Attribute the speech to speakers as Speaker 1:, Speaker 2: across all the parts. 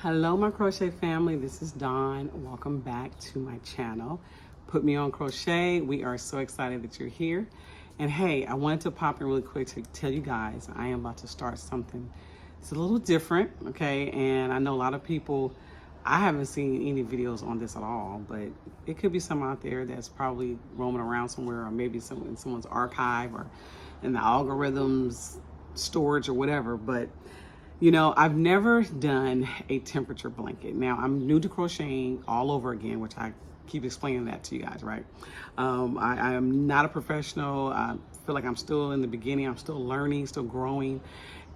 Speaker 1: Hello my crochet family, this is Dawn. Welcome back to my channel. Put Me On Crochet. We are so excited that you're here. And hey, I wanted to pop in really quick to tell you guys I am about to start something. It's a little different, okay? And I know a lot of people, I haven't seen any videos on this at all, but it could be some out there that's probably roaming around somewhere, or maybe in someone's archive or in the algorithms storage or whatever. But you know, I've never done a temperature blanket. Now, I'm new to crocheting all over again, which I keep explaining that to you guys, right? I am not a professional. I feel like I'm still in the beginning. I'm still learning, still growing.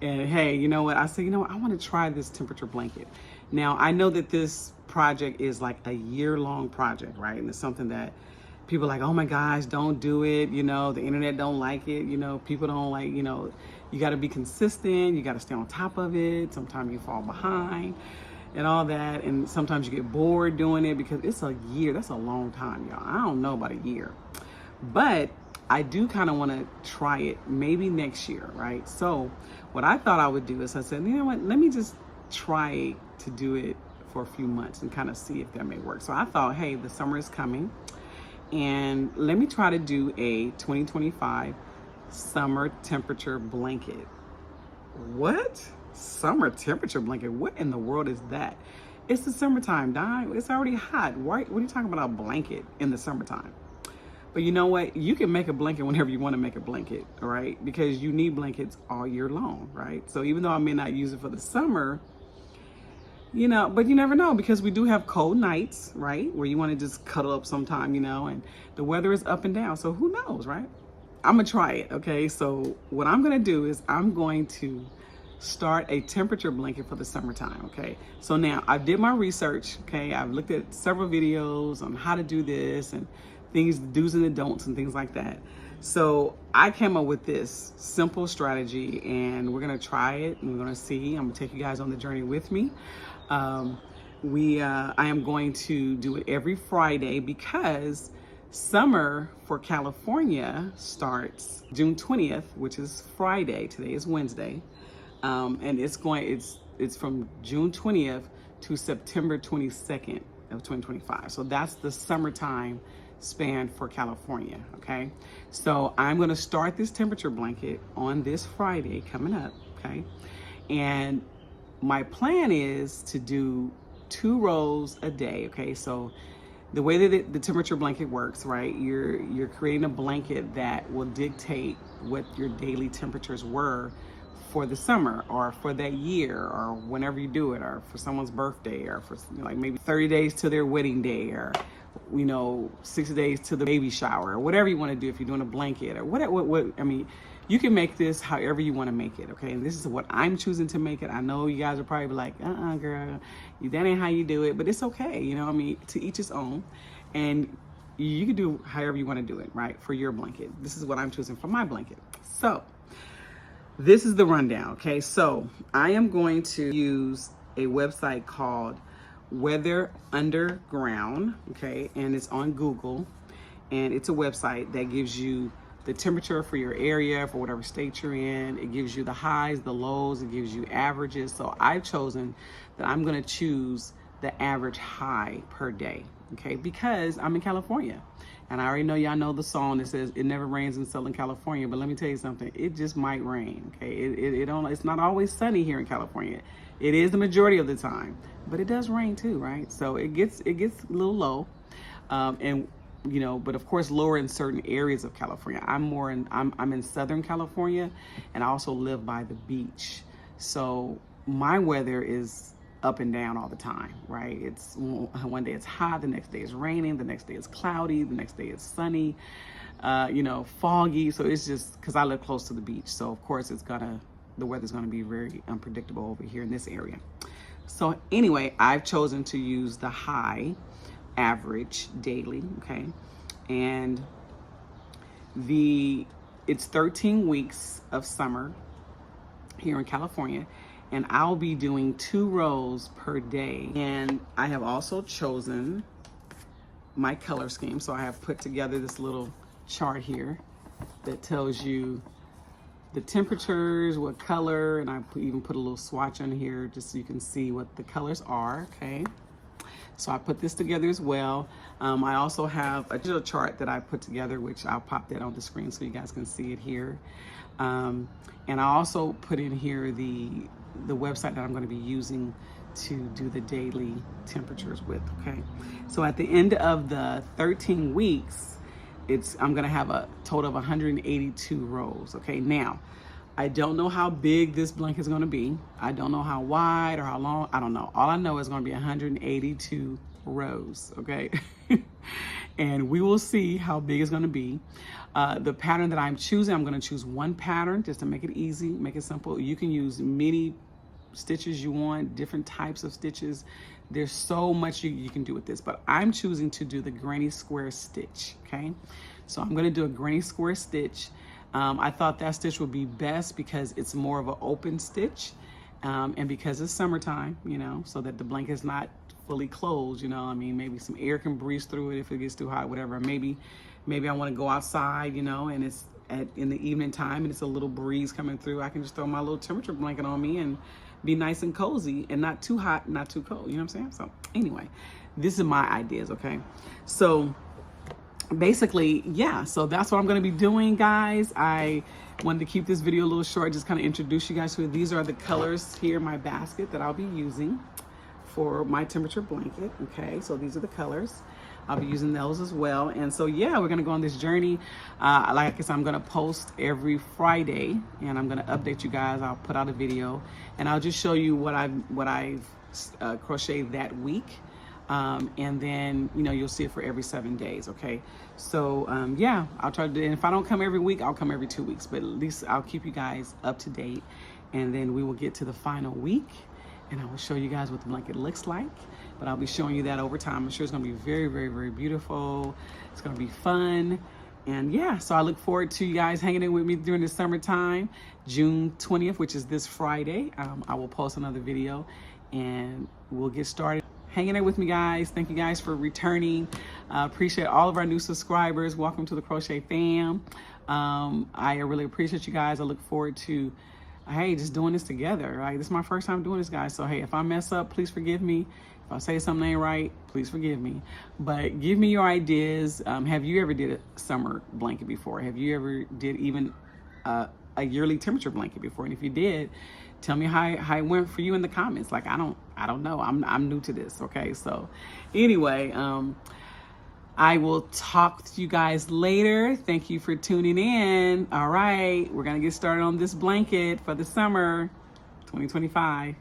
Speaker 1: And hey, you know what? I said, you know what? I want to try this temperature blanket. Now, I know that this project is like a year-long project, right? And it's something that people are like, oh my gosh, don't do it. You know, the internet don't like it. You know, people don't like, you know, you got to be consistent. You got to stay on top of it. Sometimes you fall behind and all that. And sometimes you get bored doing it because it's a year. That's a long time, y'all. I don't know about a year, but I do kind of want to try it maybe next year, right? So what I thought I would do is I said, you know what, let me just try to do it for a few months and kind of see if that may work. So I thought, hey, the summer is coming, and let me try to do a 2025 summer temperature blanket. What? Summer temperature blanket? What in the world is that? It's the summertime, Don. It's already hot. What are you talking about a blanket in the summertime? But you know what? You can make a blanket whenever you want to make a blanket, all right? Because you need blankets all year long, right? So even though I may not use it for the summer, you know, but you never know, because we do have cold nights, right? Where you want to just cuddle up sometime, you know, and the weather is up and down. So who knows, right? I'm gonna try it, okay? So what I'm gonna do is I'm going to start a temperature blanket for the summertime, okay? So now I did my research, okay? I've looked at several videos on how to do this and things, the do's and the don'ts and things like that. So I came up with this simple strategy, and we're gonna try it and we're gonna see. I'm gonna take you guys on the journey with me. I am going to do it every Friday because summer for California starts June 20th, which is Friday. Today is Wednesday. And it's from June 20th to September 22nd of 2025. So that's the summertime span for California, okay? So I'm gonna start this temperature blanket on this Friday coming up, okay? And my plan is to do 2 rows a day, okay? So the way that the temperature blanket works, right? You're creating a blanket that will dictate what your daily temperatures were for the summer or for that year or whenever you do it, or for someone's birthday, or for like maybe 30 days to their wedding day, or you know, 60 days to the baby shower, or whatever you want to do. If you're doing a blanket or what I mean, you can make this however you want to make it, okay? And this is what I'm choosing to make it. I know you guys are probably like, girl, that ain't how you do it, but it's okay, you know. I mean, to each his own, and you can do however you want to do it, right? For your blanket. This is what I'm choosing for my blanket. So this is the rundown, okay? So I am going to use a website called Weather Underground, okay? And it's on Google, and it's a website that gives you the temperature for your area, for whatever state you're in. It gives you the highs, the lows, it gives you averages. So I've chosen that I'm gonna choose the average high per day, okay? Because I'm in California. And I already know y'all know the song that says it never rains in Southern California, but let me tell you something, it just might rain, okay? It's not always sunny here in California. It is the majority of the time, but it does rain too, right? So it gets a little low, and you know, but of course lower in certain areas of California. I'm in Southern California, and I also live by the beach. So my weather is up and down all the time, right? It's one day it's hot, the next day it's raining, the next day it's cloudy, the next day it's sunny, you know, foggy. So it's just because I live close to the beach. So of course the weather's gonna be very unpredictable over here in this area. So anyway, I've chosen to use the high average daily, okay? And it's 13 weeks of summer here in California, and I'll be doing 2 rows per day. And I have also chosen my color scheme. So I have put together this little chart here that tells you the temperatures, what color, and I even put a little swatch on here just so you can see what the colors are, okay? So I put this together as well. I also have a digital chart that I put together, which I'll pop that on the screen so you guys can see it here. And I also put in here the website that I'm going to be using to do the daily temperatures with, okay? So at the end of the 13 weeks, I'm going to have a total of 182 rows, okay? Now, I don't know how big this blanket is going to be. I don't know how wide or how long. I don't know. All I know is going to be 182 rows, okay? And we will see how big it's going to be. The pattern that I'm choosing, I'm going to choose one pattern just to make it easy, make it simple. You can use many stitches you want, different types of stitches. There's so much you can do with this, but I'm choosing to do the granny square stitch, okay? So I'm going to do a granny square stitch. I thought that stitch would be best because it's more of an open stitch, and because it's summertime, you know, so that the blanket's not fully closed, you know. I mean, maybe some air can breeze through it if it gets too hot, whatever. Maybe I want to go outside, you know, and it's in the evening time and it's a little breeze coming through. I can just throw my little temperature blanket on me and be nice and cozy and not too hot, not too cold, you know what I'm saying? So anyway, this is my ideas, okay? So basically, yeah, so that's what I'm going to be doing, guys. I wanted to keep this video a little short, just kind of introduce you guys to it. These are the colors here in my basket that I'll be using for my temperature blanket, okay? So these are the colors. I'll be using those as well. And so, yeah, we're going to go on this journey. Like I said, I'm going to post every Friday, and I'm going to update you guys. I'll put out a video, and I'll just show you what I've crocheted that week. And then, you know, you'll see it for every 7 days, okay? So, yeah, I'll try to do it. And if I don't come every week, I'll come every 2 weeks. But at least I'll keep you guys up to date. And then we will get to the final week, and I will show you guys what the blanket looks like. But I'll be showing you that over time. I'm sure it's going to be very, very, very beautiful. It's going to be fun. And yeah, so I look forward to you guys hanging in with me during the summertime. June 20th, which is this Friday, I will post another video, and we'll get started. Hanging in with me, guys. Thank you guys for returning. Appreciate all of our new subscribers. Welcome to the Crochet Fam. I really appreciate you guys. I look forward to, hey, just doing this together, right? This is my first time doing this, guys. So, hey, if I mess up, please forgive me. If I say something ain't right, please forgive me. But give me your ideas. Have you ever did a summer blanket before? Have you ever did even a yearly temperature blanket before? And if you did, tell me how it went for you in the comments. Like, I don't know. I'm new to this, okay? So anyway, I will talk to you guys later. Thank you for tuning in. All right, we're gonna get started on this blanket for the summer 2025.